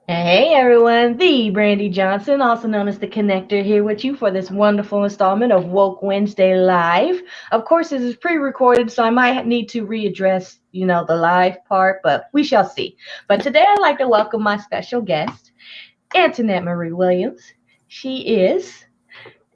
Hey everyone, the Brandy Johnson, also known as the Connector, here with you for this wonderful installment of Woke Wednesday Live. Of course, this is pre-recorded, so I might need to readdress, the live part, but we shall see. But today I'd like to welcome my special guest, Anntoinettemarie Williams. She is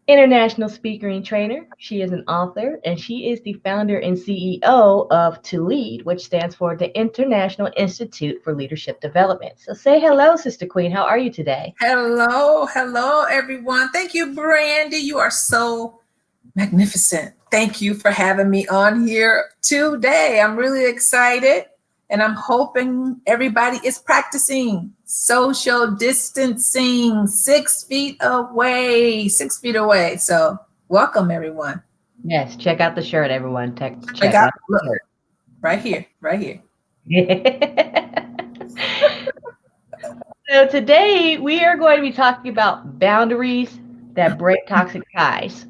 international speaker and trainer. She is an author, and she is the founder and CEO of To Lead, which stands for the International Institute for Leadership Development. So say hello, Sister Queen. How are you today? Hello, everyone. Thank you, Brandy. You are so magnificent. Thank you for having me on here today. I'm really excited, and I'm hoping everybody is practicing social distancing 6 feet away, 6 feet away. So, welcome, everyone. Yes, check out the shirt, everyone. I Check got out look the right here, right here. shirt. So today we are going to be talking about boundaries that break toxic ties.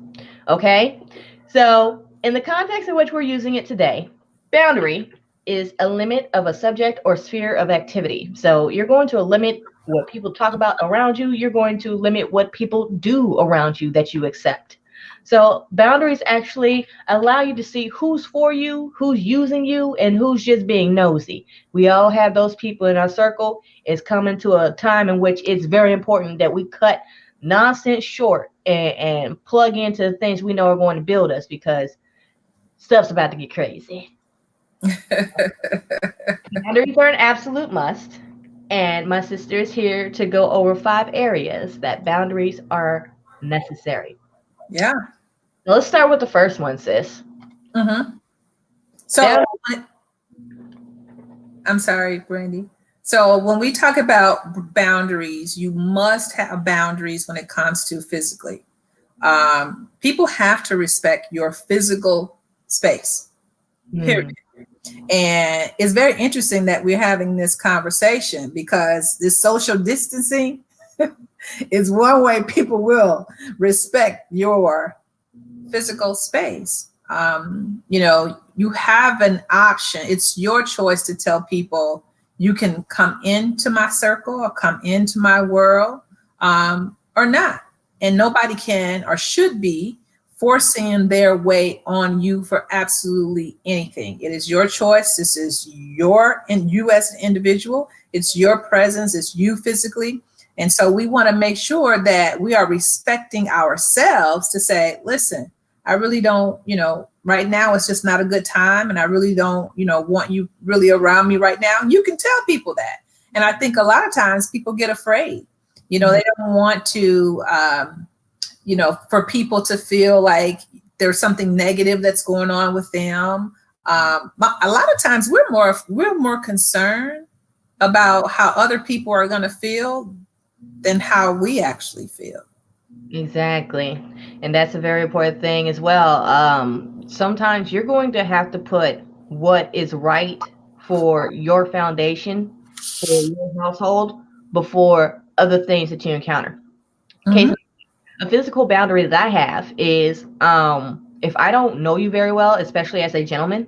Okay? So, in the context in which we're using it today, boundary is a limit of a subject or sphere of activity. So, you're going to limit what people talk about around you, you're going to limit what people do around you that you accept. So, boundaries actually allow you to see who's for you, who's using you, and who's just being nosy. We all have those people in our circle. It's coming to a time in which it's very important that we cut nonsense short and plug into the things we know are going to build us because stuff's about to get crazy. Boundaries are an absolute must. And my sister is here to go over 5 areas that boundaries are necessary. Yeah. Now, let's start with the first one, sis. Mm-hmm. So, Bound- I'm sorry, Brandy. So when we talk about boundaries, you must have boundaries when it comes to physically. People have to respect your physical space, period. Hmm. And it's very interesting that we're having this conversation because this social distancing is one way people will respect your physical space. You have an option. It's your choice to tell people you can come into my circle or come into my world or not. And nobody can or should be forcing their way on you for absolutely anything. It is your choice. This is you as an individual. It's your presence. It's you physically. And so we want to make sure that we are respecting ourselves to say, listen, I really don't, right now it's just not a good time. And I really don't, want you really around me right now. You can tell people that. And I think a lot of times people get afraid. They don't want to, for people to feel like there's something negative that's going on with them. A lot of times we're more concerned about how other people are going to feel than how we actually feel. Exactly. And that's a very important thing as well. Sometimes you're going to have to put what is right for your foundation, for your household, before other things that you encounter. Case Mhm. A physical boundary that I have is if I don't know you very well, especially as a gentleman,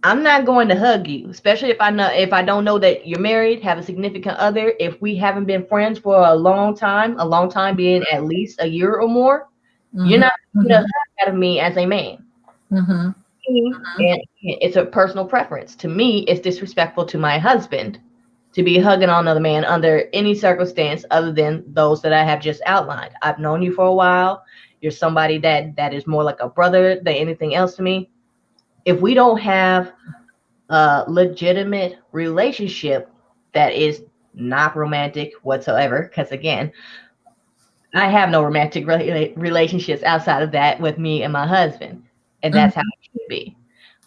I'm not going to hug you, especially if I don't know that you're married, have a significant other, if we haven't been friends for a long time being at least a year or more, you're Mhm. not going to Mhm. hug out of me as a man. Mhm. And it's a personal preference. To me, it's disrespectful to my husband to be hugging on another man under any circumstance other than those that I have just outlined. I've known you for a while. You're somebody that is more like a brother than anything else to me. If we don't have a legitimate relationship that is not romantic whatsoever, because again, I have no romantic relationships outside of that with me and my husband, and that's how Mhm. it should be.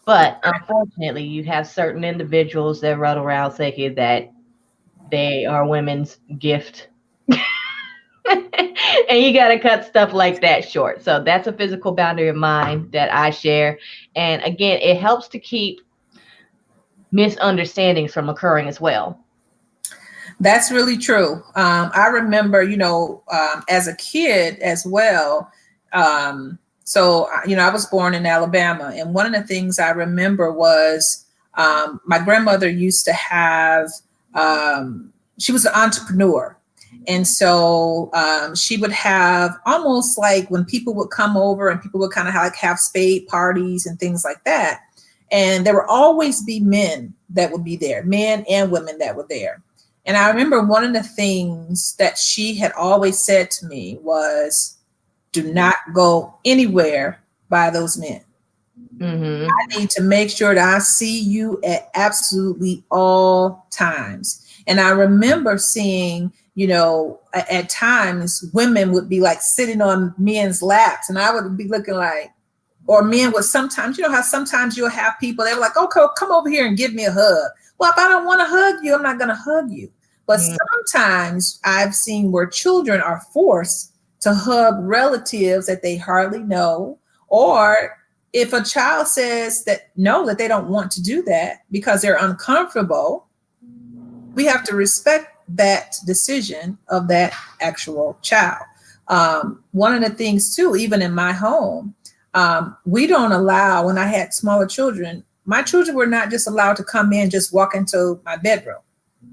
But unfortunately, you have certain individuals that run around thinking that they are women's gift. And you got to cut stuff like that short. So that's a physical boundary of mine that I share. And again, it helps to keep misunderstandings from occurring as well. That's really true. I remember, as a kid as well. I was born in Alabama, and one of the things I remember was my grandmother used to have she was an entrepreneur. And so she would have almost like when people would come over and people would kind of have spade parties and things like that. And there would always be men that would be there, men and women that were there. And I remember one of the things that she had always said to me was, do not go anywhere by those men. Mm-hmm. I need to make sure that I see you at absolutely all times. And I remember seeing, at times women would be like sitting on men's laps, and I would be looking like, or men would sometimes, how sometimes you'll have people, they're like, okay, come over here and give me a hug. Well, if I don't want to hug you, I'm not going to hug you. But sometimes I've seen where children are forced to hug relatives that they hardly know, or if a child says that no, that they don't want to do that because they're uncomfortable, we have to respect that decision of that actual child. One of the things too, even in my home, we don't allow, when I had smaller children, my children were not just allowed to come in, just walk into my bedroom.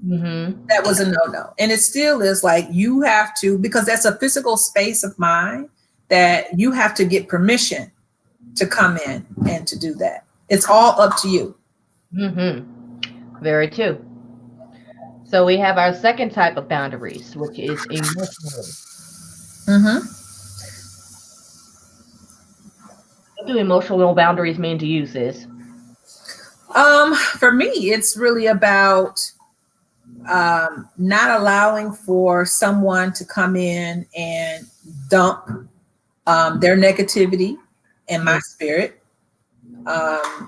Mm-hmm. That was a no-no. And it still is like, you have to, because that's a physical space of mine, that you have to get permission to come in and to do that. It's all up to you. Mm-hmm. Very true. So we have our second type of boundaries, which is emotional. Mm-hmm. What do emotional boundaries mean to you, sis? For me, it's really about not allowing for someone to come in and dump their negativity in my spirit,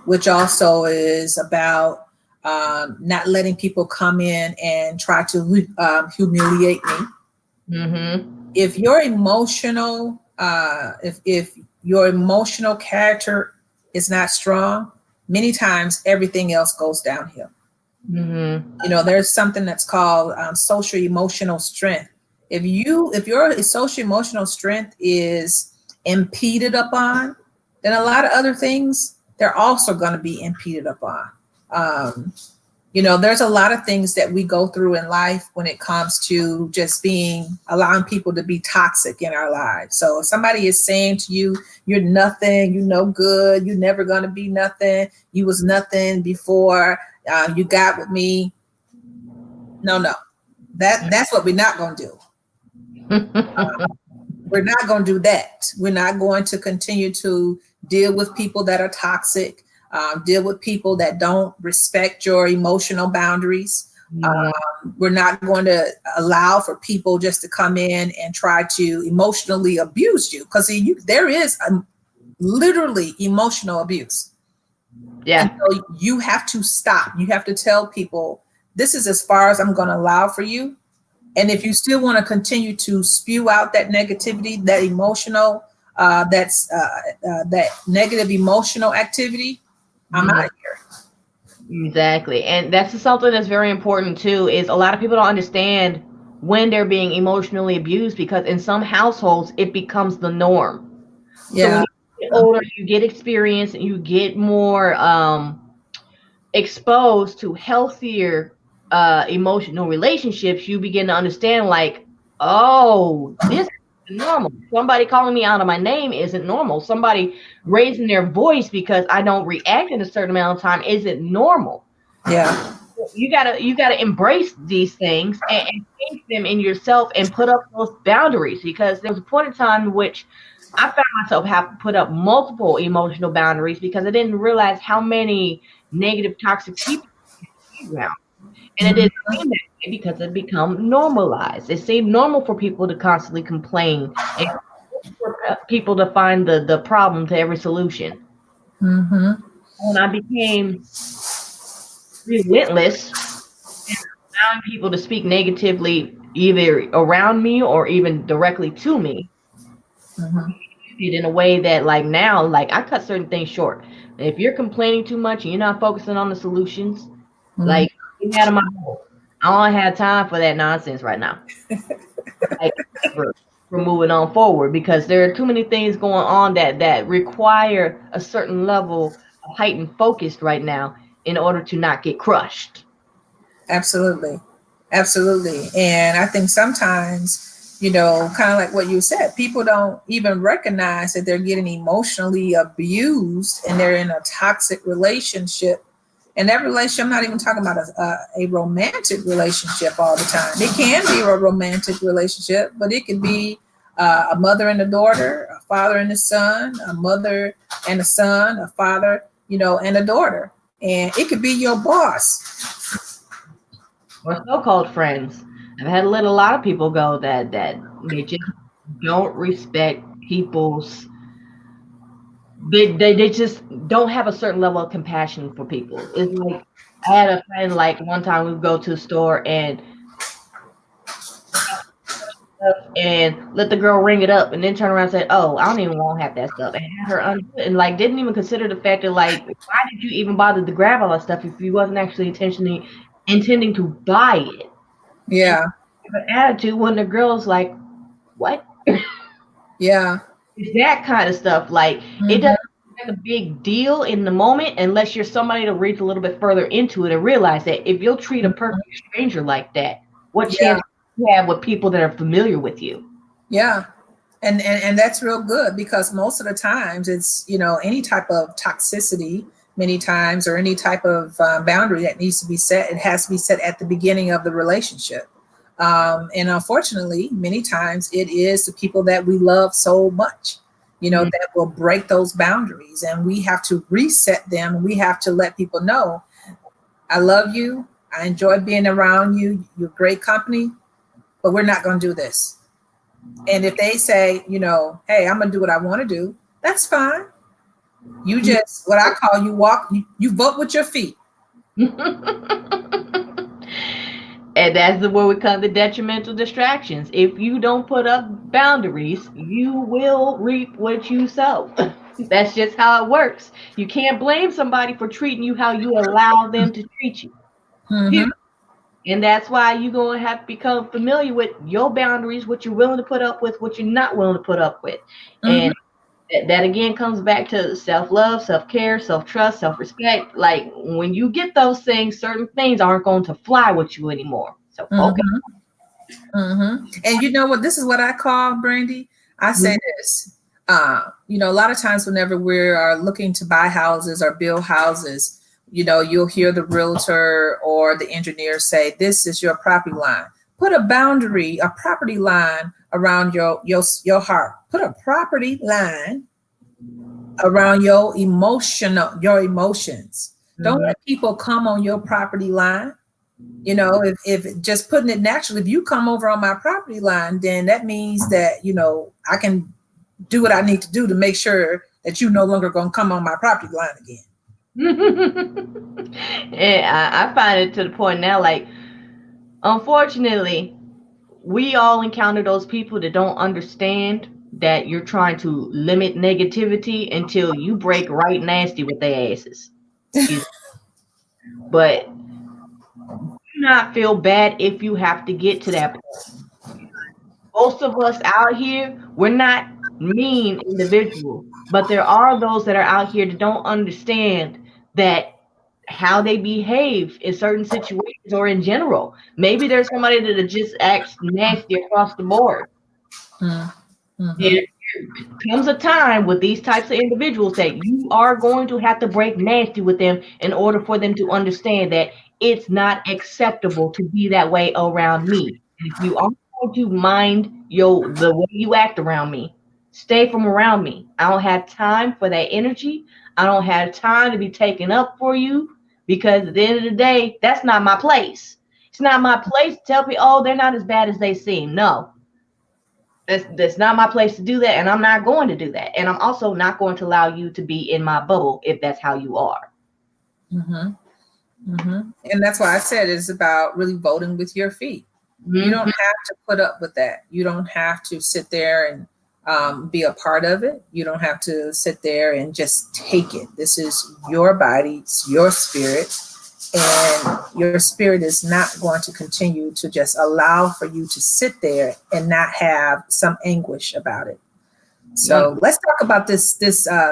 which also is about not letting people come in and try to humiliate me. Mm-hmm. If your emotional, if your emotional character is not strong, many times everything else goes downhill. Mm-hmm. There's something that's called social emotional strength. If your social emotional strength is impeded upon, then a lot of other things, they're also going to be impeded upon. There's a lot of things that we go through in life when it comes to just allowing people to be toxic in our lives. So if somebody is saying to you, you're nothing, you're no good, you're never going to be nothing, you was nothing before you got with me. No, that's what we're not going to do. We're not going to do that. We're not going to continue to deal with people that are toxic. Deal with people that don't respect your emotional boundaries. We're not going to allow for people just to come in and try to emotionally abuse you, because there is literally emotional abuse. Yeah. And so you have to stop. You have to tell people, this is as far as I'm going to allow for you. And if you still want to continue to spew out that negativity, that emotional, that negative emotional activity, I'm out of here. Exactly. And that's something that's very important too, is a lot of people don't understand when they're being emotionally abused, because in some households it becomes the norm. Yeah. So when you get older, you get experience and you get more exposed to healthier emotional relationships, you begin to understand like, oh, this is normal. Somebody calling me out of my name isn't normal. Somebody raising their voice because I don't react in a certain amount of time isn't normal. Yeah. You gotta embrace these things and change them in yourself and put up those boundaries, because there was a point in time in which I found myself having to put up multiple emotional boundaries because I didn't realize how many negative, toxic people around. And it didn't seem that way because it become normalized. It seemed normal for people to constantly complain and for people to find the problem to every solution. Mm-hmm. When I became relentless and allowing people to speak negatively either around me or even directly to me, in a way that like now, like I cut certain things short. If you're complaining too much and you're not focusing on the solutions, like get out of my home. I don't have time for that nonsense right now. Like, we're moving on forward, because there are too many things going on that require a certain level of heightened focus right now in order to not get crushed. Absolutely. Absolutely. And I think sometimes, kind of like what you said, people don't even recognize that they're getting emotionally abused and they're in a toxic relationship. And that relationship, I'm not even talking about a romantic relationship all the time. It can be a romantic relationship, but it could be a mother and a daughter, a father and a son, a mother and a son, a father, and a daughter. And it could be your boss. Or so-called friends. I've had let a lot of people go that they just don't respect people's. They just don't have a certain level of compassion for people. It's like I had a friend like one time we would go to the store and let the girl ring it up and then turn around and say, "Oh, I don't even want to have that stuff," and had her undo it and like didn't even consider the fact that like why did you even bother to grab all that stuff if you wasn't actually intentionally intending to buy it? And Yeah. an attitude when the girl's like, "What?" Yeah. It's that kind of stuff. Like it Hmm. doesn't seem like a big deal in the moment unless you're somebody to read a little bit further into it and realize that if you'll treat a perfect stranger like that, what Yeah. chance do you have with people that are familiar with you? Yeah. And that's real good because most of the times it's, any type of toxicity, many times, or any type of boundary that needs to be set, it has to be set at the beginning of the relationship. And unfortunately, many times it is the people that we love so much, Mhm. that will break those boundaries. And we have to reset them. We have to let people know, I love you. I enjoy being around you. You're great company, but we're not going to do this. And if they say, hey, I'm gonna do what I want to do, that's fine. You just what I call you walk, you vote with your feet. And that's where we come to detrimental distractions. If you don't put up boundaries, you will reap what you sow. That's just how it works. You can't blame somebody for treating you how you allow them to treat you. Hmm. Period. And that's why you're going to have to become familiar with your boundaries, what you're willing to put up with, what you're not willing to put up with. Hmm. And that again comes back to self love, self care, self trust, self respect. Like when you get those things, certain things aren't going to fly with you anymore. So focus. Hmm. Hmm. And you know what? This is what I call, Brandy. I say this. A lot of times whenever we are looking to buy houses or build houses, you'll hear the realtor or the engineer say, "This is your property line." Put a boundary, a property line around your heart. Put a property line around your emotions. Don't Mhm. let people come on your property line. If just putting it naturally, if you come over on my property line, then that means that, I can do what I need to do to make sure that you no longer gonna come on my property line again. And I find it to the point now, like, unfortunately, we all encounter those people that don't understand that you're trying to limit negativity until you break right nasty with their asses. Excuse me. But do not feel bad if you have to get to that point. Most of us out here, we're not mean individuals, but there are those that are out here that don't understand that how they behave in certain situations or in general. Maybe there's somebody that just acts nasty across the board. Mm-hmm. There comes a time with these types of individuals that you are going to have to break nasty with them in order for them to understand that it's not acceptable to be that way around me. And if you are going to mind the way you act around me, stay from around me. I don't have time for that energy. I don't have time to be taken up for you because at the end of the day, that's not my place. It's not my place to tell people, oh, they're not as bad as they seem. No, that's not my place to do that, and I'm not going to do that. And I'm also not going to allow you to be in my bubble if that's how you are. Mm-hmm. Mm-hmm. And that's why I said it's about really voting with your feet. You don't Mhm. have to put up with that. You don't have to sit there and be a part of it. You don't have to sit there and just take it. This is your body, it's your spirit, and your spirit is not going to continue to just allow for you to sit there and not have some anguish about it. One. So let's talk about this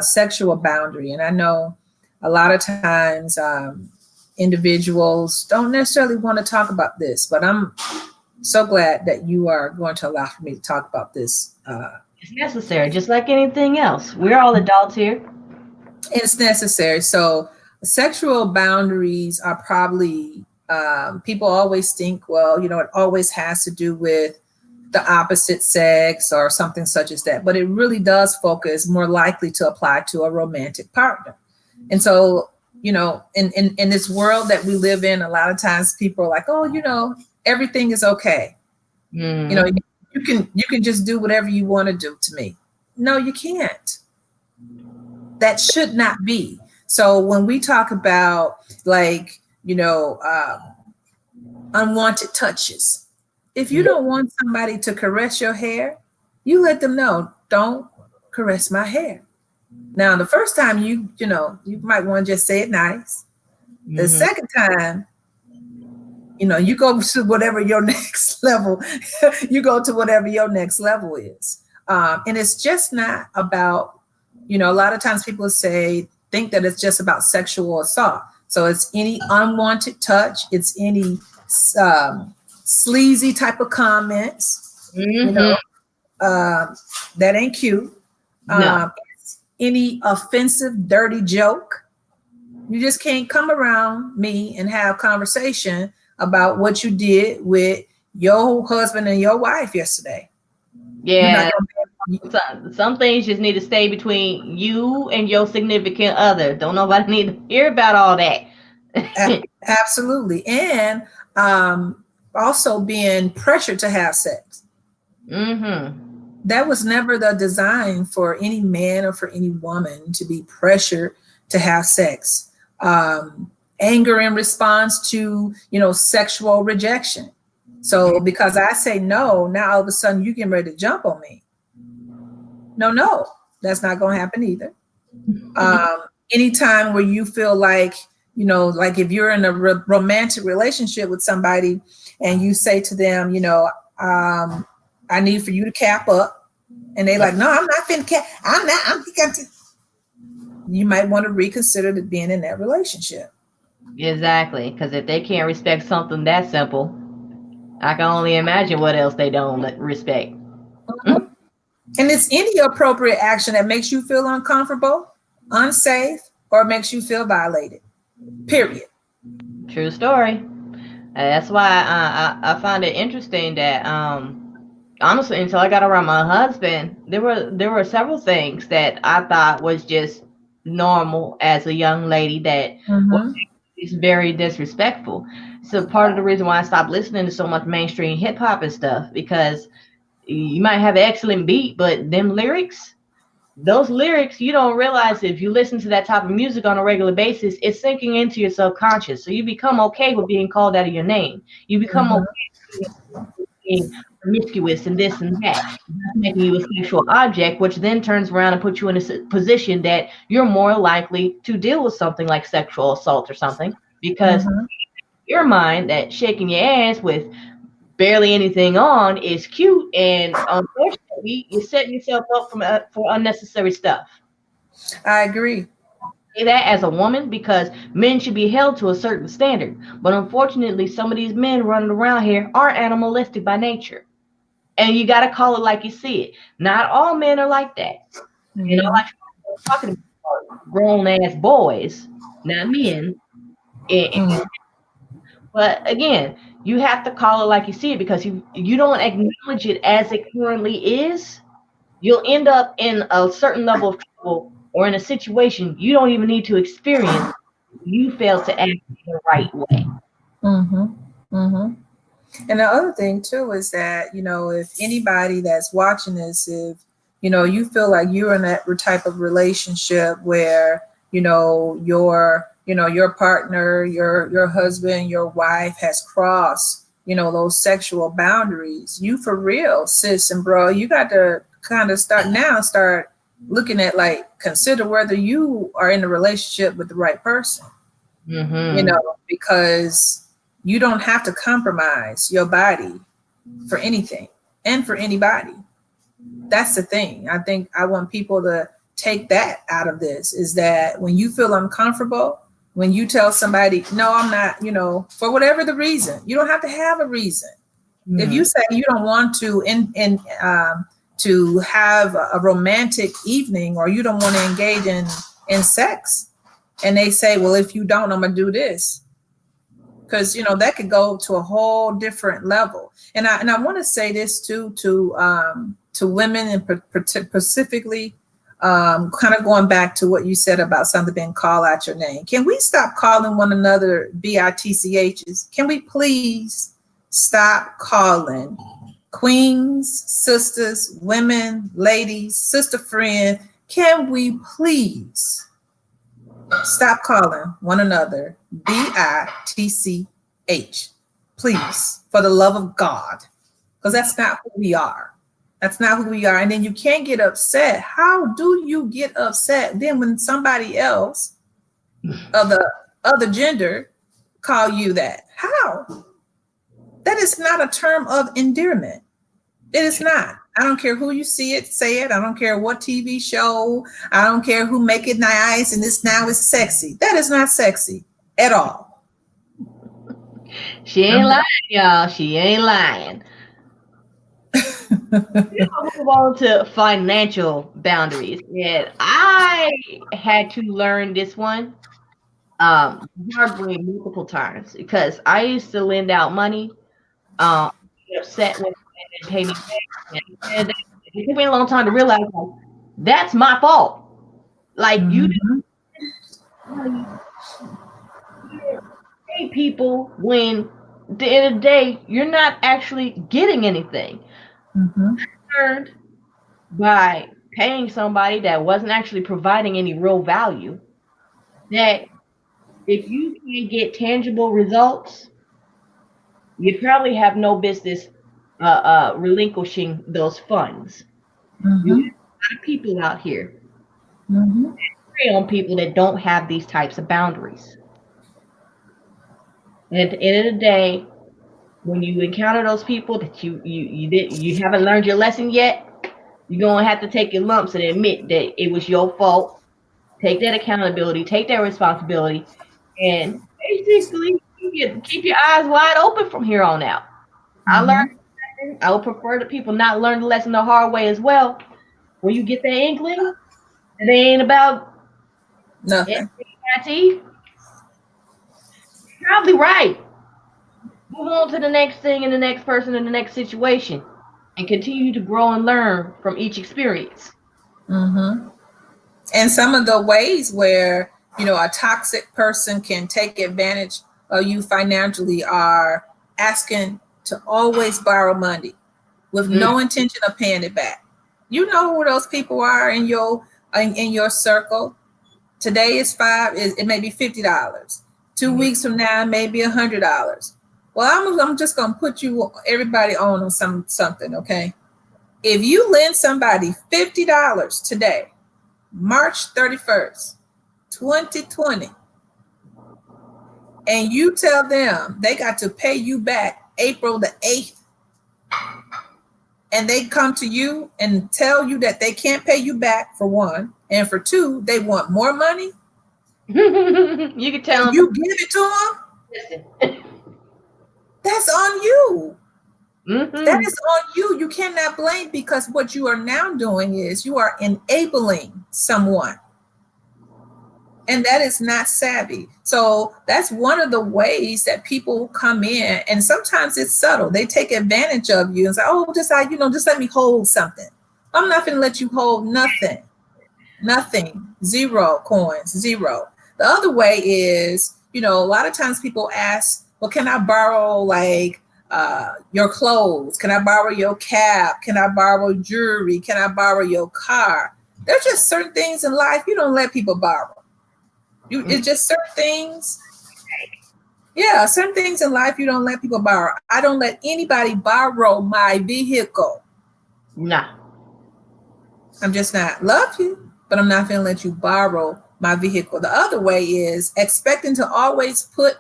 sexual boundary. And I know a lot of times. individuals don't necessarily want to talk about this, but I'm so glad that you are going to allow for me to talk about this. It's necessary, just like anything else. We're all adults here. It's necessary. So sexual boundaries are probably, people always think, well, it always has to do with the opposite sex or something such as that, but it really does focus more likely to apply to a romantic partner. And so, in this world that we live in, a lot of times people are like, oh, everything is okay. Mm. You can just do whatever you want to do to me. No, you can't. That should not be. So when we talk about unwanted touches, if you don't want somebody to caress your hair, you let them know, don't caress my hair. Now, the first time you might want to just say it nice. The Mhm. second time, you go to whatever your next level, you go to whatever your next level is. And it's just not about, a lot of times people think that it's just about sexual assault. So it's any unwanted touch, it's any sleazy type of comments, Mhm. that ain't cute. No. It's any offensive, dirty joke. You just can't come around me and have conversation about what you did with your husband and your wife yesterday. You're not Yeah. gonna Some things just need to stay between you and your significant other. Don't nobody need to hear about all that. absolutely. And also being pressured to have sex. Mm-hmm. That was never the design for any man or for any woman to be pressured to have sex. Anger in response to, sexual rejection. So because I say no, now all of a sudden you getting ready to jump on me. No, that's not going to happen either. Um, Anytime where you feel like, like if you're in a romantic relationship with somebody and you say to them, I need for you to cap up. And they like, no, I'm not finna cap. I'm not. You might want to reconsider being in that relationship. Exactly. Because if they can't respect something that simple, I can only imagine what else they don't respect. Mhm. And it's any appropriate action that makes you feel uncomfortable, unsafe, or makes you feel violated. Period. True story. That's why I find it interesting that honestly, until I got around my husband, there were several things that I thought was just normal as a young lady that Mm-hmm. is very disrespectful. So part of the reason why I stopped listening to so much mainstream hip hop and stuff, because you might have an excellent beat, but them lyrics, those lyrics, you don't realize if you listen to that type of music on a regular basis, it's sinking into your subconscious. So you become okay with being called out of your name. You become Mm-hmm. okay with being promiscuous and this and that. That's making you a sexual object, which then turns around and puts you in a position that you're more likely to deal with something like sexual assault or something, because Mm-hmm. your mind that shaking your ass with barely anything on is cute, and unfortunately, you're setting yourself up for unnecessary stuff. I agree. Say that as a woman because men should be held to a certain standard, but unfortunately, some of these men running around here are animalistic by nature, and you got to call it like you see it. Not all men are like that. Mm-hmm. Like I was talking about grown ass boys, not men. Mm-hmm. But again, you have to call it like you see it, because you don't acknowledge it as it currently is, you'll end up in a certain level of trouble or in a situation you don't even need to experience. You fail to act the right way. Mm-hmm. Mm-hmm. And the other thing too is that, if anybody that's watching this, if, you feel like you're in that type of relationship where, your partner, your husband, your wife has crossed, those sexual boundaries, you for real, sis and bro, you got to kind of start looking at, like, consider whether you are in a relationship with the right person, Mm-hmm. because you don't have to compromise your body for anything and for anybody. That's the thing. I think I want people to take that out of this, is that when you feel uncomfortable When you tell somebody, no, I'm not, for whatever the reason, you don't have to have a reason. If you say you don't want to to have a romantic evening, or you don't want to engage in sex, and they say, well, if you don't, I'm gonna do this, because that could go to a whole different level. And I want to say this too to women, and specifically, kind of going back to what you said about something being called out your name. Can we stop calling one another bitchs? Can we please stop calling queens, sisters, women, ladies, sister, friend? Can we please stop calling one another bitch? Please, for the love of God, because that's not who we are. That's not who we are. And then you can't get upset. How do you get upset then when somebody else of the other gender call you that? How? That is not a term of endearment. It is not. I don't care who you see it, say it. I don't care what TV show. I don't care who make it nice and this now is sexy. That is not sexy at all. She ain't lying, y'all. She ain't lying. Move on to financial boundaries. And I had to learn this one hard way multiple times, because I used to lend out money, get upset when they didn't pay me back. And it took me a long time to realize, like, that's my fault. Like, you didn't pay people when at the end of the day you're not actually getting anything. I learned by paying somebody that wasn't actually providing any real value that if you can't get tangible results, you probably have no business relinquishing those funds. You have a lot of people out here prey on people that don't have these types of boundaries. And at the end of the day, when you encounter those people that you haven't learned your lesson yet, you're gonna have to take your lumps and admit that it was your fault. Take that accountability, take that responsibility, and basically keep your eyes wide open from here on out. I learned the lesson. I would prefer that people not learn the lesson the hard way as well. When you get that inkling, it ain't about nothing. Probably right. Move on to the next thing and the next person and the next situation, and continue to grow and learn from each experience. And some of the ways where, a toxic person can take advantage of you financially are asking to always borrow money with no intention of paying it back. You know who those people are in your circle. Today is it may be $50. 2 weeks from now, maybe $100. Well, I'm just gonna put everybody on something, okay? If you lend somebody $50 today, March 31st, 2020, and you tell them they got to pay you back April the 8th, and they come to you and tell you that they can't pay you back, for one, and for two, they want more money, you can tell them. You give it to them. That's on you. That is on you. You cannot blame, because what you are now doing is you are enabling someone. And that is not savvy. So that's one of the ways that people come in, and sometimes it's subtle. They take advantage of you and say, oh, just let me hold something. I'm not going to let you hold nothing. Nothing. 0 coins. 0. The other way is, a lot of times people ask, well, can I borrow your clothes? Can I borrow your cap? Can I borrow jewelry? Can I borrow your car? There's just certain things in life you don't let people borrow. It's just certain things. Yeah, certain things in life you don't let people borrow. I don't let anybody borrow my vehicle. Nah. I'm just not. Love you, but I'm not going to let you borrow my vehicle. The other way is expecting to always put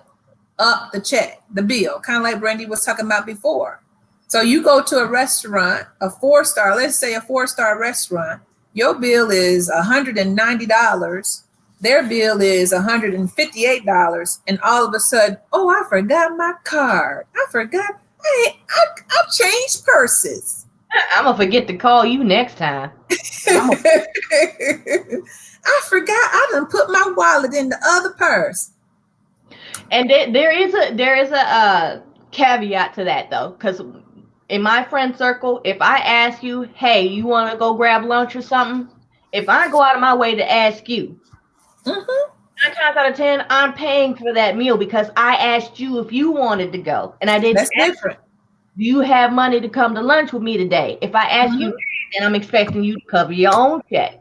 up the check, the bill, kind of like Brandy was talking about before. So you go to a restaurant, let's say a 4-star restaurant, your bill is $190, their bill is $158, and all of a sudden, oh, I forgot my card. I forgot. I've changed purses. I'm gonna forget to call you next time. I forgot I done put my wallet in the other purse. And there is a caveat to that though, because in my friend circle, if I ask you, hey, you want to go grab lunch or something, if I go out of my way to ask you, Mm-hmm. 9 times out of 10, I'm paying for that meal because I asked you if you wanted to go, and I didn't That's ask, different. do you have money to come to lunch with me today? If I ask you, Mm-hmm. then I'm expecting you to cover your own check.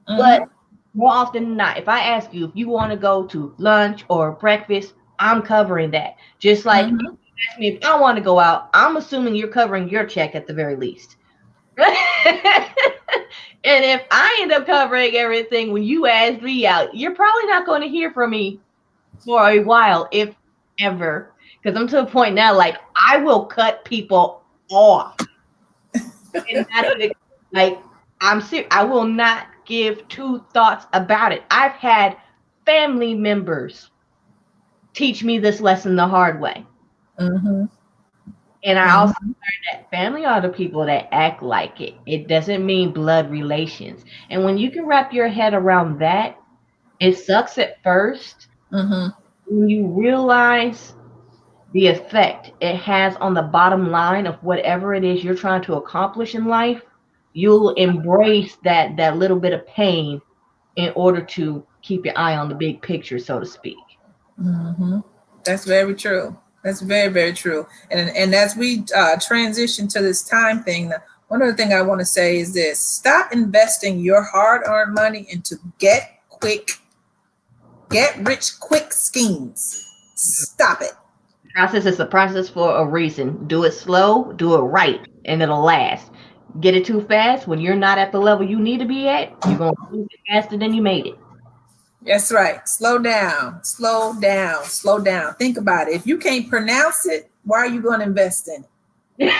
But Mm-hmm. more often than not, if I ask you if you want to go to lunch or breakfast, I'm covering that. Just like if Mm-hmm. you ask me if I want to go out, I'm assuming you're covering your check at the very least. And if I end up covering everything when you ask me out, you're probably not going to hear from me for a while, if ever. Because I'm to a point now, like, I will cut people off and not even, like, I'm serious. I will not give two thoughts about it. I've had family members teach me this lesson the hard way. Mm-hmm. And I also Mm-hmm. learned that family are the people that act like it. It doesn't mean blood relations. And when you can wrap your head around that, it sucks at first. Mm-hmm. When you realize the effect it has on the bottom line of whatever it is you're trying to accomplish in life, you'll embrace that little bit of pain in order to keep your eye on the big picture, so to speak. Mm-hmm. That's very true. That's very, very true. And as we transition to this time thing, one other thing I want to say is this: stop investing your hard-earned money into get rich quick schemes. Stop it. Process is a process for a reason. Do it slow, do it right, and it'll last. Get it too fast when you're not at the level you need to be at, you're gonna lose it faster than you made it. That's right. Slow down, slow down, slow down. Think about it. If you can't pronounce it, why are you going to invest in it?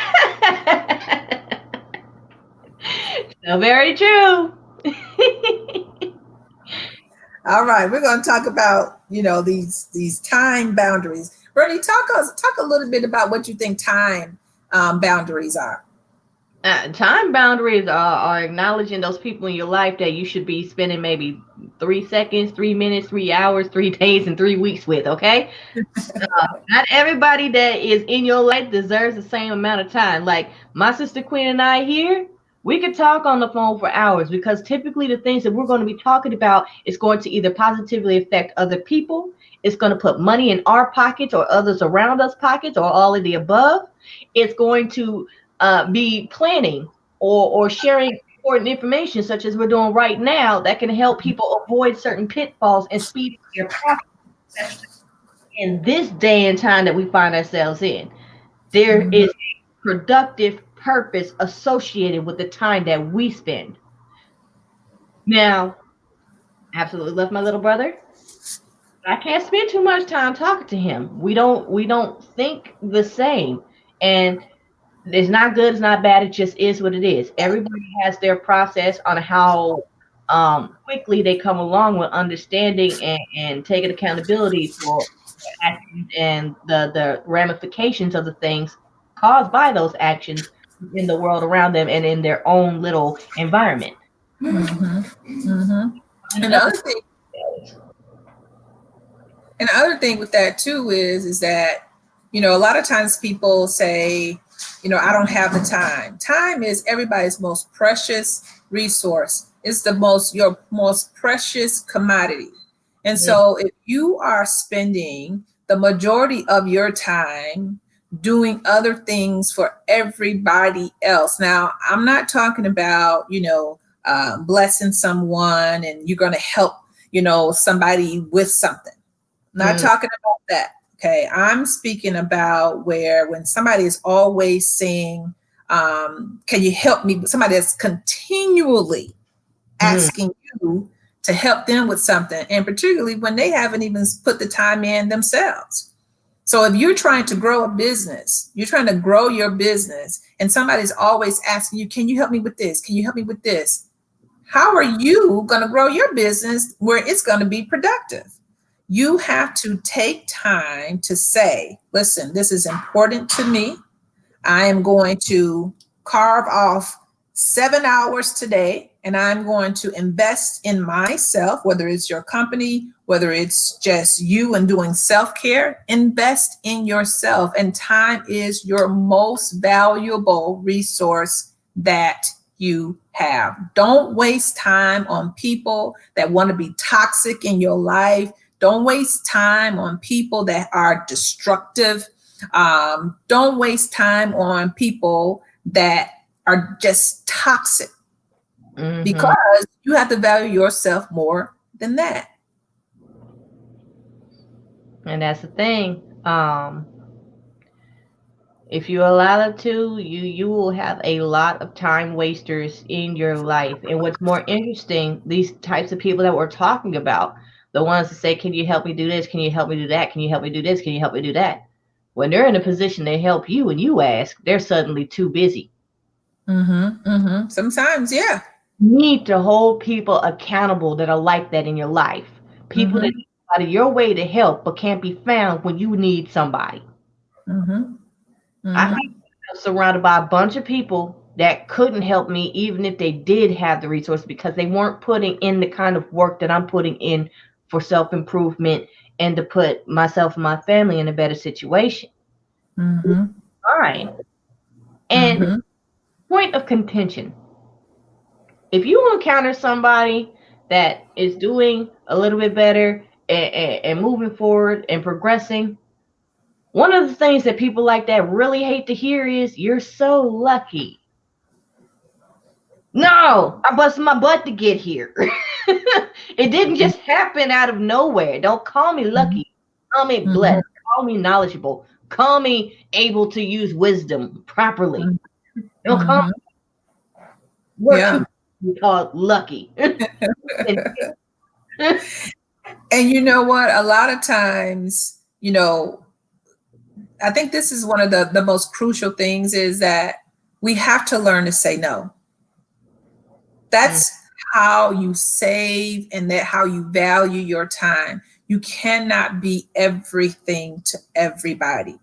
So very true. All right, we're going to talk about these time boundaries. Bernie, talk a little bit about what you think time boundaries are. Time boundaries are acknowledging those people in your life that you should be spending maybe 3 seconds, 3 minutes, 3 hours, 3 days, and 3 weeks with. Okay, not everybody that is in your life deserves the same amount of time. Like my sister Queen and I here, we could talk on the phone for hours because typically the things that we're going to be talking about is going to either positively affect other people, it's going to put money in our pockets or others around us pockets, or all of the above. It's going to be planning or sharing important information, such as we're doing right now, that can help people avoid certain pitfalls and speed up their process in this day and time that we find ourselves in. There Mhm. is a productive purpose associated with the time that we spend. Now, absolutely love my little brother. I can't spend too much time talking to him. We don't think the same. And it's not good, it's not bad, it just is what it is. Everybody has their process on how quickly they come along with understanding and taking accountability for their actions and the ramifications of the things caused by those actions in the world around them and in their own little environment. Mhm. Mhm. And the Another other thing, with that too is that a lot of times people say, I don't have the time. Time is everybody's most precious resource. It's your most precious commodity. And Mhm. so if you are spending the majority of your time doing other things for everybody else. Now, I'm not talking about, blessing someone and you're going to help, somebody with something. Not Mhm. talking about that. Okay. I'm speaking about where when somebody is always saying, can you help me? Somebody that's continually Mhm. asking you to help them with something, and particularly when they haven't even put the time in themselves. So if you're trying to grow a business, you're trying to grow your business, and somebody's always asking you, can you help me with this? Can you help me with this? How are you going to grow your business where it's going to be productive? You have to take time to say, listen, this is important to me. I am going to carve off 7 hours today, and I'm going to invest in myself, whether it's your company, whether it's just you and doing self-care. Invest in yourself. And time is your most valuable resource that you have. Don't waste time on people that want to be toxic in your life. Don't waste time on people that are destructive. Don't waste time on people that are just toxic, because you have to value yourself more than that. And that's the thing. If you allow it to, you will have a lot of time wasters in your life. And what's more interesting, these types of people that we're talking about, the ones that say, "Can you help me do this? Can you help me do that? Can you help me do this? Can you help me do that?" When they're in a position to help you and you ask, they're suddenly too busy. Sometimes, yeah. You need to hold people accountable that are like that in your life. People that go out of your way to help but can't be found when you need somebody. I found myself surrounded by a bunch of people that couldn't help me even if they did have the resources, because they weren't putting in the kind of work that I'm putting in for self-improvement and to put myself and my family in a better situation. Fine. And point of contention. If you encounter somebody that is doing a little bit better and moving forward and progressing, one of the things that people like that really hate to hear is, "You're so lucky." No, I busted my butt to get here. It didn't just happen out of nowhere. Don't call me lucky. Call me blessed. Call me knowledgeable. Call me able to use wisdom properly. Don't call me we're Yeah. too called lucky. And you know what? A lot of times, I think this is one of the most crucial things, is that we have to learn to say no. That's how you save, and that how you value your time. You cannot be everything to everybody.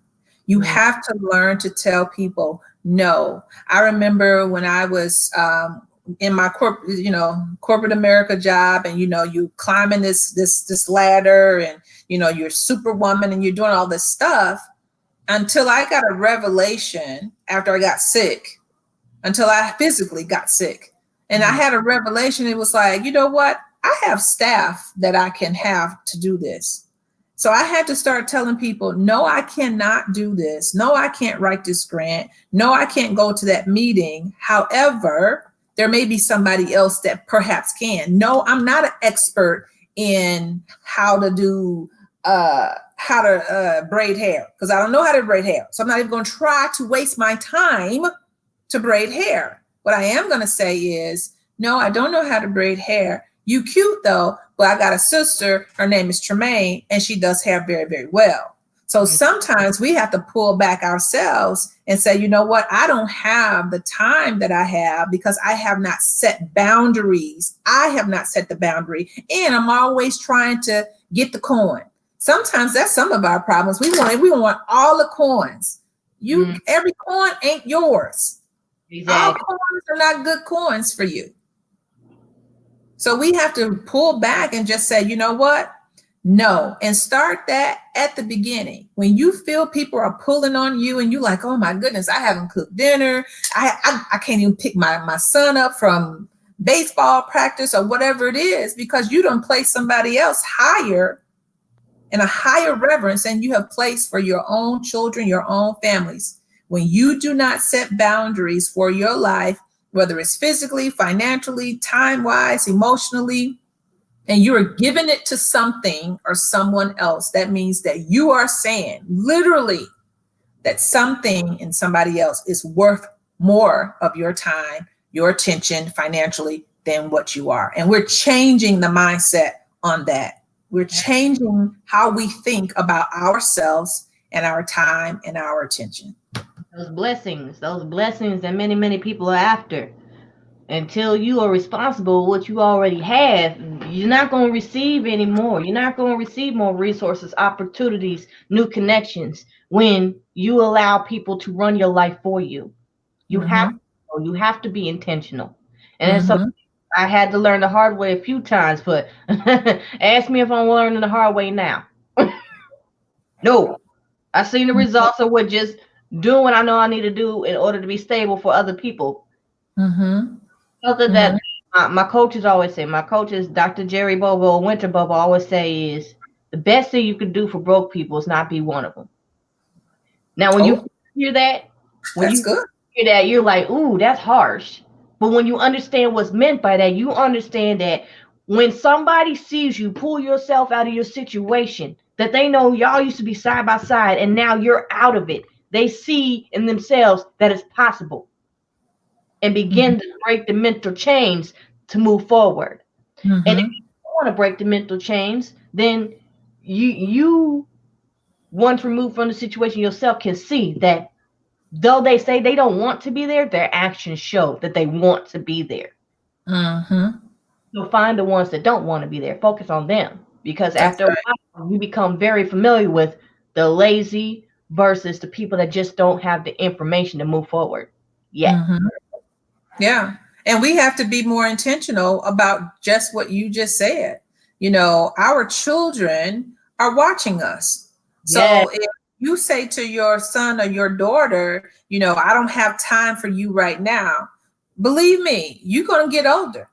You have to learn to tell people no. I remember when I was in my corporate America job, and you climbing this ladder, and you're superwoman, and you're doing all this stuff, until I got a revelation after I got sick, until I physically got sick. And I had a revelation. It was like, you know what? I have staff that I can have to do this. So I had to start telling people, no, I cannot do this. No, I can't write this grant. No, I can't go to that meeting. However, there may be somebody else that perhaps can. No, I'm not an expert in how to braid hair, because I don't know how to braid hair. So I'm not even going to try to waste my time to braid hair. What I am going to say is, no, I don't know how to braid hair. You cute though, but I got a sister, her name is Tremaine, and she does hair very, very well. So sometimes we have to pull back ourselves and say, you know what? I don't have the time that I have, because I have not set boundaries. I have not set the boundary, and I'm always trying to get the coin. Sometimes that's some of our problems. We want all the coins. Every coin ain't yours. Exactly. All coins are not good coins for you. So we have to pull back and just say, you know what? No. And start that at the beginning. When you feel people are pulling on you and you're like, oh my goodness, I haven't cooked dinner. I can't even pick my son up from baseball practice or whatever it is, because you don't place somebody else higher, in a higher reverence than you have placed for your own children, your own families. When you do not set boundaries for your life, whether it's physically, financially, time-wise, emotionally, and you are giving it to something or someone else, that means that you are saying literally that something in somebody else is worth more of your time, your attention financially than what you are. And we're changing the mindset on that. We're changing how we think about ourselves and our time and our attention. Those blessings that many, many people are after. until you are responsible for what you already have, you're not going to receive anymore. You're not going to receive more resources, opportunities, new connections when you allow people to run your life for you. You have Mm-hmm. you have to be intentional. And that's something Mm-hmm. I had to learn the hard way a few times, but ask me if I'm learning the hard way now. No. I've seen the results of what just doing what I know I need to do in order to be stable for other people. Mm-hmm. Something Mm-hmm. that my coaches always say, my coaches, Dr. Jerry Bobo, Winter Bobo, always say is the best thing you can do for broke people is not be one of them. Now, when you Oh, hear that, when that's you good. hear that, you're like, ooh, that's harsh. But when you understand what's meant by that, you understand that when somebody sees you pull yourself out of your situation, that they know y'all used to be side by side and now you're out of it. They see in themselves that it's possible and begin to break the mental chains to move forward. And if Mm-hmm. you don't want to break the mental chains, then you once removed from the situation yourself can see that though they say they don't want to be there, their actions show that they want to be there. Mm-hmm. So find the ones that don't want to be there. Focus on them. Because That's after a while, you become very familiar with the lazy versus the people that just don't have the information to move forward right. yet. Mm-hmm. Yeah. And we have to be more intentional about just what you just said. You know, our children are watching us. Yeah. So if you say to your son or your daughter, you know, I don't have time for you right now, believe me, you're going to get older.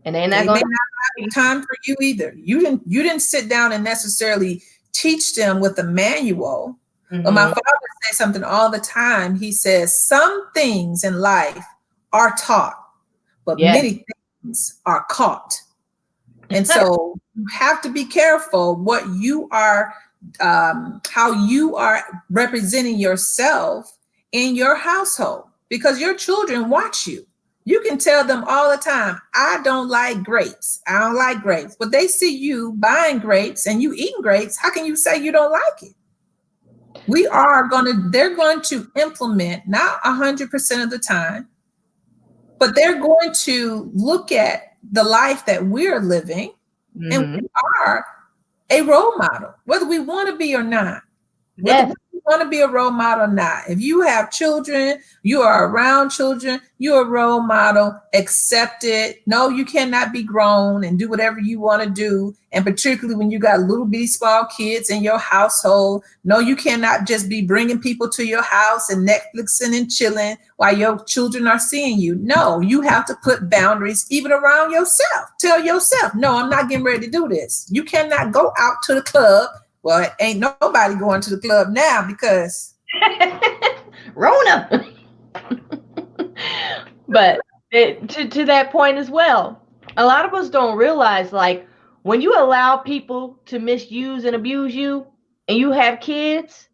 And they're not They may going not to. have time for you either. You didn't sit down and necessarily teach them with a manual. But my Mm-hmm. father says something all the time. He says some things in life are taught, but Yeah. many things are caught. And so you have to be careful what you are, how you are representing yourself in your household, because your children watch you. You can tell them all the time, I don't like grapes. I don't like grapes. But they see you buying grapes and you eating grapes. How can you say you don't like it? They're going to implement, not 100% of the time, but they're going to look at the life that we're living, and Mm-hmm. we are a role model, whether we want to be or not. Whether Yes. we want to be a role model or not. If you have children, you are around children, you're a role model, accept it. No, you cannot be grown and do whatever you want to do. And particularly when you got little bitty small kids in your household, no, you cannot just be bringing people to your house and Netflixing and chilling while your children are seeing you. No, you have to put boundaries even around yourself. Tell yourself, no, I'm not getting ready to do this. You cannot go out to the club. Well, ain't nobody going to the club now because Rona. But to that point as well, a lot of us don't realize, like, when you allow people to misuse and abuse you and you have kids,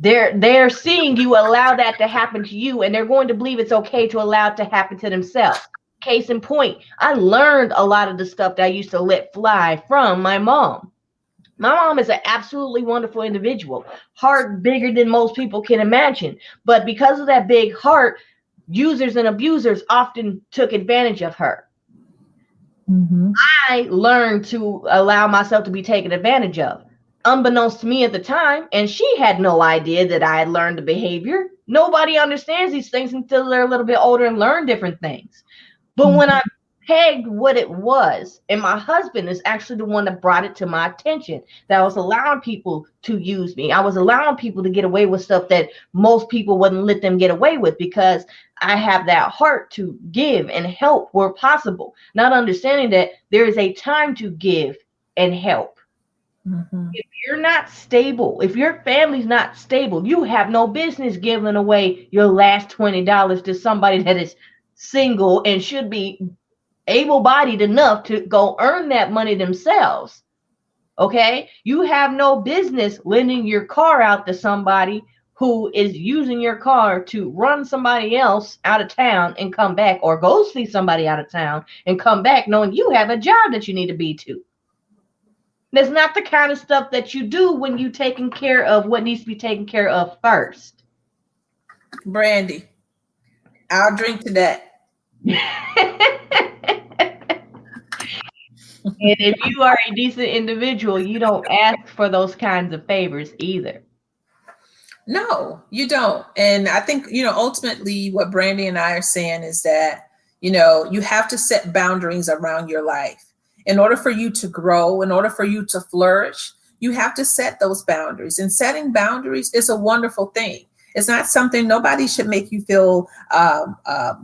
they're seeing you allow that to happen to you, and they're going to believe it's okay to allow it to happen to themselves. Case in point, I learned a lot of the stuff that I used to let fly from my mom. My mom is an absolutely wonderful individual, heart bigger than most people can imagine. But because of that big heart, users and abusers often took advantage of her. mm-hmm. I learned to allow myself to be taken advantage of, unbeknownst to me at the time. And she had no idea that I had learned the behavior. Nobody understands these things until they're a little bit older and learn different things. But when I pegged what it was, and my husband is actually the one that brought it to my attention, that I was allowing people to use me. I was allowing people to get away with stuff that most people wouldn't let them get away with, because I have that heart to give and help where possible, not understanding that there is a time to give and help. Mm-hmm. If you're not stable, if your family's not stable, you have no business giving away your last $20 to somebody that is single and should be able-bodied enough to go earn that money themselves. Okay? You have no business lending your car out to somebody who is using your car to run somebody else out of town and come back, or go see somebody out of town and come back knowing you have a job that you need to be to. That's not the kind of stuff that you do when you're taking care of what needs to be taken care of first. Brandy, I'll drink to that. And if you are a decent individual, you don't ask for those kinds of favors either. No, you don't. And I think, ultimately what Brandy and I are saying is that, you have to set boundaries around your life. In order for you to grow, in order for you to flourish, you have to set those boundaries. And setting boundaries is a wonderful thing. It's not something, nobody should make you feel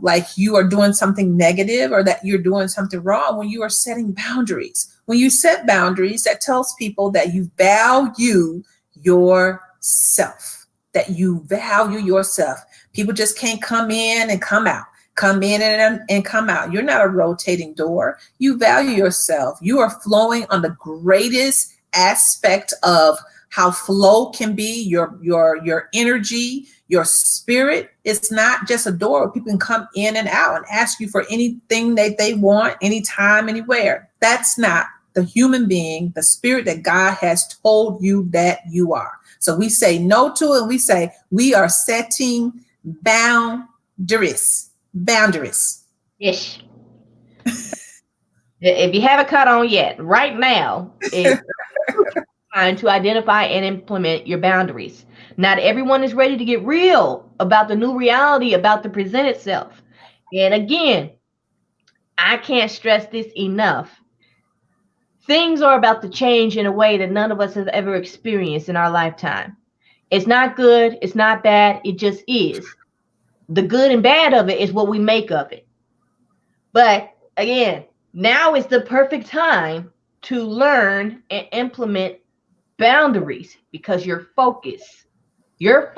like you are doing something negative or that you're doing something wrong when you are setting boundaries. When you set boundaries, that tells people that you value yourself, that you value yourself. People just can't come in and come out, come in and come out. You're not a rotating door. You value yourself. You are flowing on the greatest aspect of how flow can be, your energy, your spirit. It's not just a door where people can come in and out and ask you for anything that they want, anytime, anywhere. That's not the human being, the spirit that God has told you that you are. So we say no to it. We say we are setting boundaries. Boundaries. Ish. If you haven't caught on yet, right now is time to identify and implement your boundaries. Not everyone is ready to get real about the new reality about to present itself. And again, I can't stress this enough. Things are about to change in a way that none of us have ever experienced in our lifetime. It's not good, it's not bad, it just is. The good and bad of it is what we make of it. But again, now is the perfect time to learn and implement boundaries because your focus, your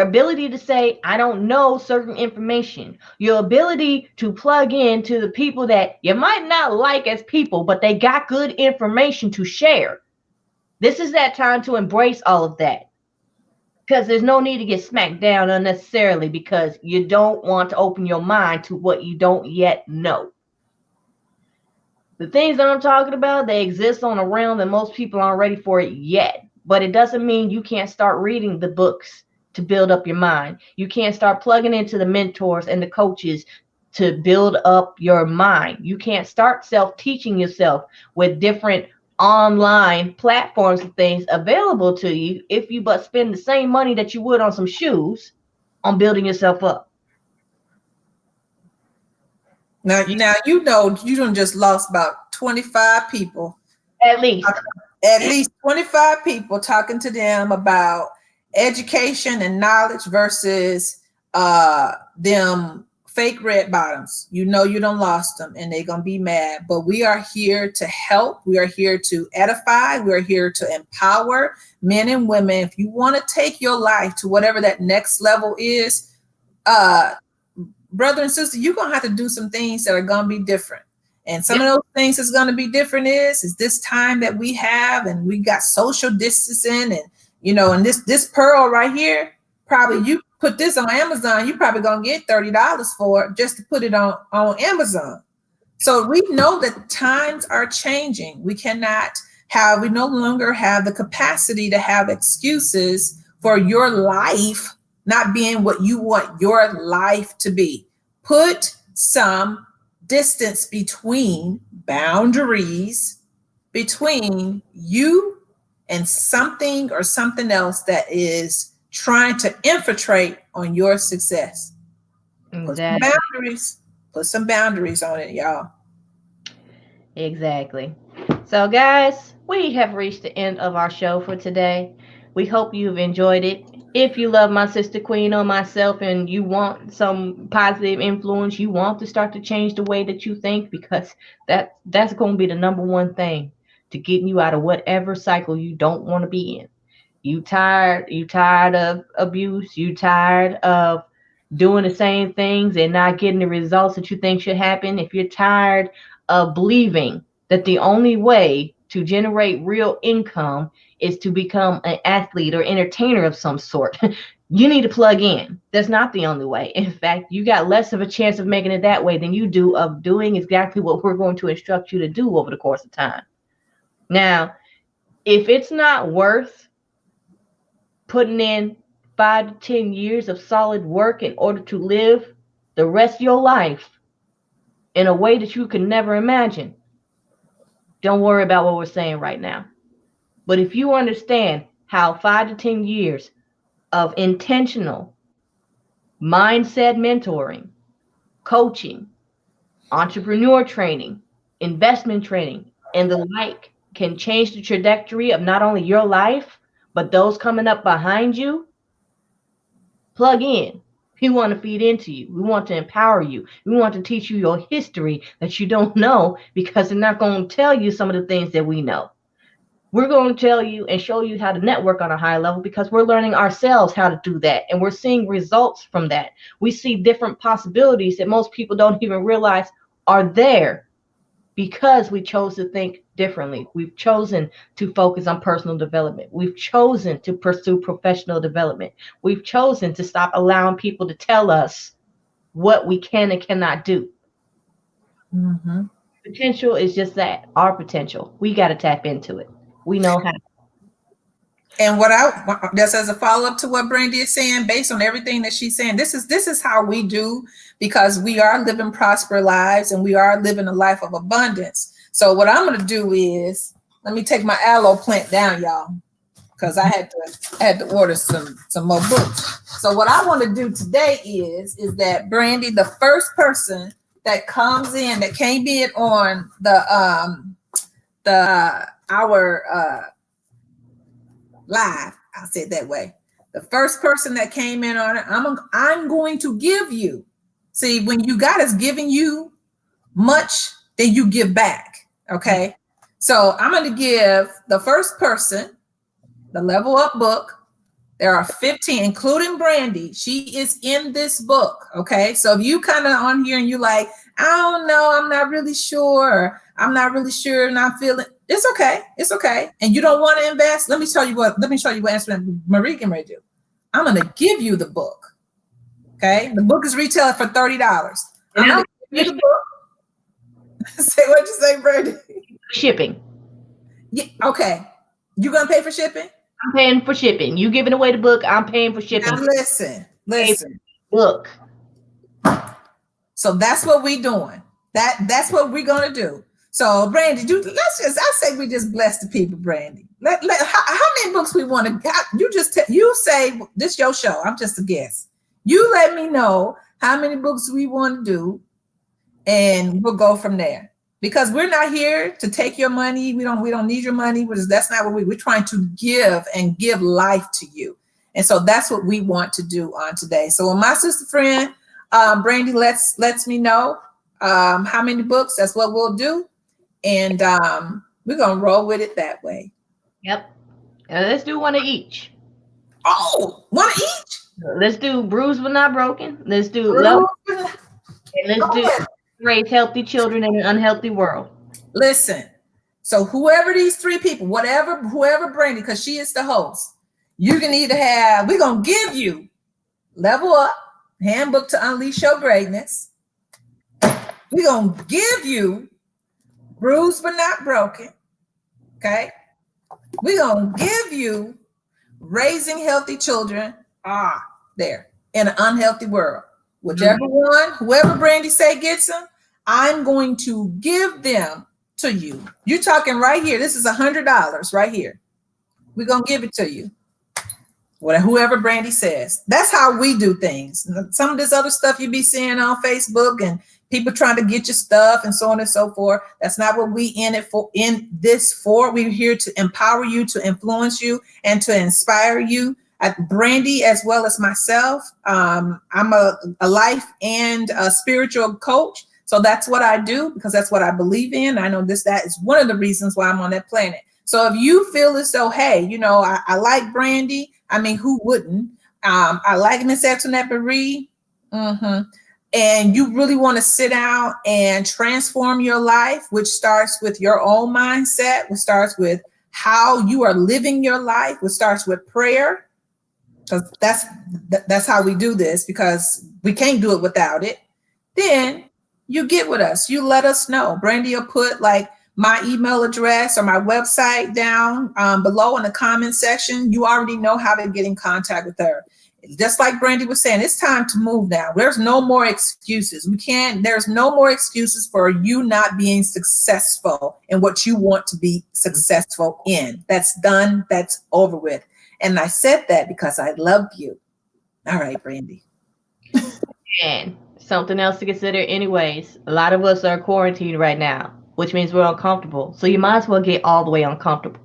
ability to say, I don't know certain information, your ability to plug in to the people that you might not like as people, but they got good information to share. This is that time to embrace all of that because there's no need to get smacked down unnecessarily because you don't want to open your mind to what you don't yet know. The things that I'm talking about, they exist on a realm that most people aren't ready for it yet. But it doesn't mean you can't start reading the books to build up your mind. You can't start plugging into the mentors and the coaches to build up your mind. You can't start self-teaching yourself with different online platforms and things available to you if you but spend the same money that you would on some shoes on building yourself up. Now you don't just lost about 25 people. At least. At least 25 people talking to them about education and knowledge versus them fake red bottoms. You don't lost them and they're gonna be mad. But we are here to help. We are here to edify. We are here to empower men and women. If you want to take your life to whatever that next level is, brother and sister, you're gonna have to do some things that are gonna be different. And some of those things that's gonna be different is this time that we have, and we got social distancing, and this pearl right here, probably you put this on Amazon, you probably gonna get $30 for it just to put it on Amazon. So we know that times are changing. We no longer have the capacity to have excuses for your life not being what you want your life to be. Put some distance between boundaries between you and something or something else that is trying to infiltrate on your success. Exactly. Put some boundaries on it, y'all. Exactly. So, guys, we have reached the end of our show for today. We hope you've enjoyed it. If you love my sister Queen or myself and you want some positive influence, you want to start to change the way that you think, because that's going to be the number one thing to getting you out of whatever cycle you don't want to be in. You tired of abuse, you tired of doing the same things and not getting the results that you think should happen. If you're tired of believing that the only way to generate real income is to become an athlete or entertainer of some sort, you need to plug in. That's not the only way. In fact, you got less of a chance of making it that way than you do of doing exactly what we're going to instruct you to do over the course of time. Now, if it's not worth putting in 5 to 10 years of solid work in order to live the rest of your life in a way that you could never imagine, don't worry about what we're saying right now. But if you understand how 5 to 10 years of intentional mindset mentoring, coaching, entrepreneur training, investment training, and the like can change the trajectory of not only your life, but those coming up behind you, plug in. We want to feed into you. We want to empower you. We want to teach you your history that you don't know because they're not going to tell you some of the things that we know. We're going to tell you and show you how to network on a high level because we're learning ourselves how to do that. And we're seeing results from that. We see different possibilities that most people don't even realize are there because we chose to think differently. We've chosen to focus on personal development. We've chosen to pursue professional development. We've chosen to stop allowing people to tell us what we can and cannot do. Mm-hmm. Potential is just that, our potential. We got to tap into it. We know how. And what I just as a follow up to what Brandy is saying, based on everything that she's saying, this is how we do, because we are living prosperous lives and we are living a life of abundance. So what I'm going to do is, let me take my aloe plant down, y'all, because I had to order some more books. So what I want to do today is that Brandy, the first person that comes in that came in on our live, I'll say it that way. The first person that came in on it, I'm going to give you. See, when you God is giving you much, then you give back. Okay. So I'm going to give the first person the Level Up book. There are 15, including Brandy. She is in this book. Okay. So if you kind of on here and you like, I don't know, I'm not really sure. I'm not really sure. And I'm feeling it's okay. It's okay. And you don't want to invest. Let me show you what Anntoinettemarie can do. I'm going to give you the book. Okay. The book is retailing for $30. I'm going to give you the book. Say what you say, Brandy. Shipping. Yeah. Okay. You going to pay for shipping? I'm paying for shipping. You giving away the book, I'm paying for shipping. Now listen. Look. So that's what we're doing. That's what we're going to do. So Brandy, I say we just bless the people, Brandy. How many books we want to, you say, this your show. I'm just a guest. You let me know how many books we want to do and we'll go from there. Because we're not here to take your money. We don't need your money. That's not what we're trying to give and give life to you. And so that's what we want to do on today. So when my sister friend, Brandy lets me know how many books, that's what we'll do. And we're going to roll with it that way. Yep. Let's do one of each. Oh, one of each? Let's do Bruised but Not Broken. Let's do Love. And let's do Raise Healthy Children in an Unhealthy World. Listen, so whoever these three people, whoever Brandy, because she is the host, you can either have, we're going to give you Level Up, Handbook to Unleash Your Greatness. We're going to give you Bruised but Not Broken. Okay. We're going to give you Raising Healthy Children. There. In an Unhealthy World. Whichever one, whoever Brandy say gets them, I'm going to give them to you. You're talking right here. This is $100 right here. We're going to give it to you. Whoever Brandy says. That's how we do things. Some of this other stuff you be seeing on Facebook and people trying to get your stuff and so on and so forth. That's not what we in this for. We're here to empower you, to influence you, and to inspire you. Brandy, as well as myself, I'm a life and a spiritual coach. So that's what I do because that's what I believe in. I know that is one of the reasons why I'm on that planet. So if you feel as though, hey, I like Brandy. I mean, who wouldn't? I like Miss Anntoinettemarie. And you really want to sit down and transform your life, which starts with your own mindset, which starts with how you are living your life, which starts with prayer. Because that's how we do this, because we can't do it without it. Then you get with us. You let us know. Brandy will put like my email address or my website down below in the comment section. You already know how to get in contact with her. just like Brandy was saying, it's time to move now. There's no more excuses. There's no more excuses for you not being successful in what you want to be successful in. That's done. That's over with. And I said that because I love you. All right, Brandy. And something else to consider anyways, a lot of us are quarantined right now, which means we're uncomfortable. So you might as well get all the way uncomfortable.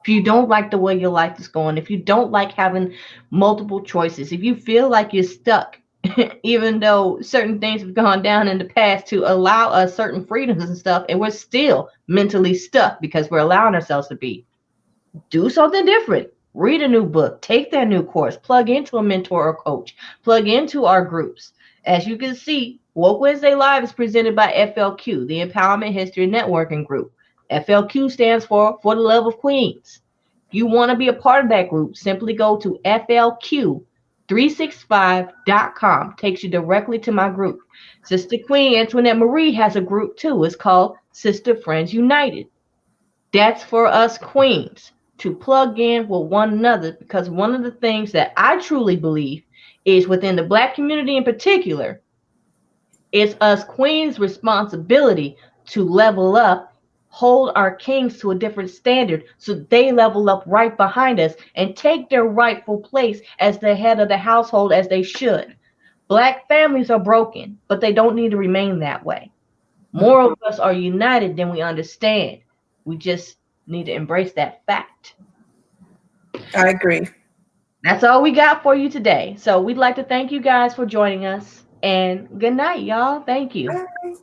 If you don't like the way your life is going, if you don't like having multiple choices, if you feel like you're stuck, even though certain things have gone down in the past to allow us certain freedoms and stuff, and we're still mentally stuck because we're allowing ourselves to be, do something different. Read a new book, take that new course, plug into a mentor or coach, plug into our groups. As you can see, Woke Wednesday Live is presented by FLQ, the Empowerment History Networking Group. FLQ stands for the Love of Queens. If you want to be a part of that group, simply go to FLQ365.com. Takes you directly to my group. Sister Queen Anntoinettemarie has a group too. It's called Sister Friends United. That's for us queens to plug in with one another, because one of the things that I truly believe is within the Black community in particular, it's us queens' responsibility to level up, hold our kings to a different standard so they level up right behind us and take their rightful place as the head of the household as they should. Black families are broken, but they don't need to remain that way. More of us are united than we understand. We just need to embrace that fact. I agree. That's all we got for you today. So we'd like to thank you guys for joining us. And good night, y'all. Thank you. Bye.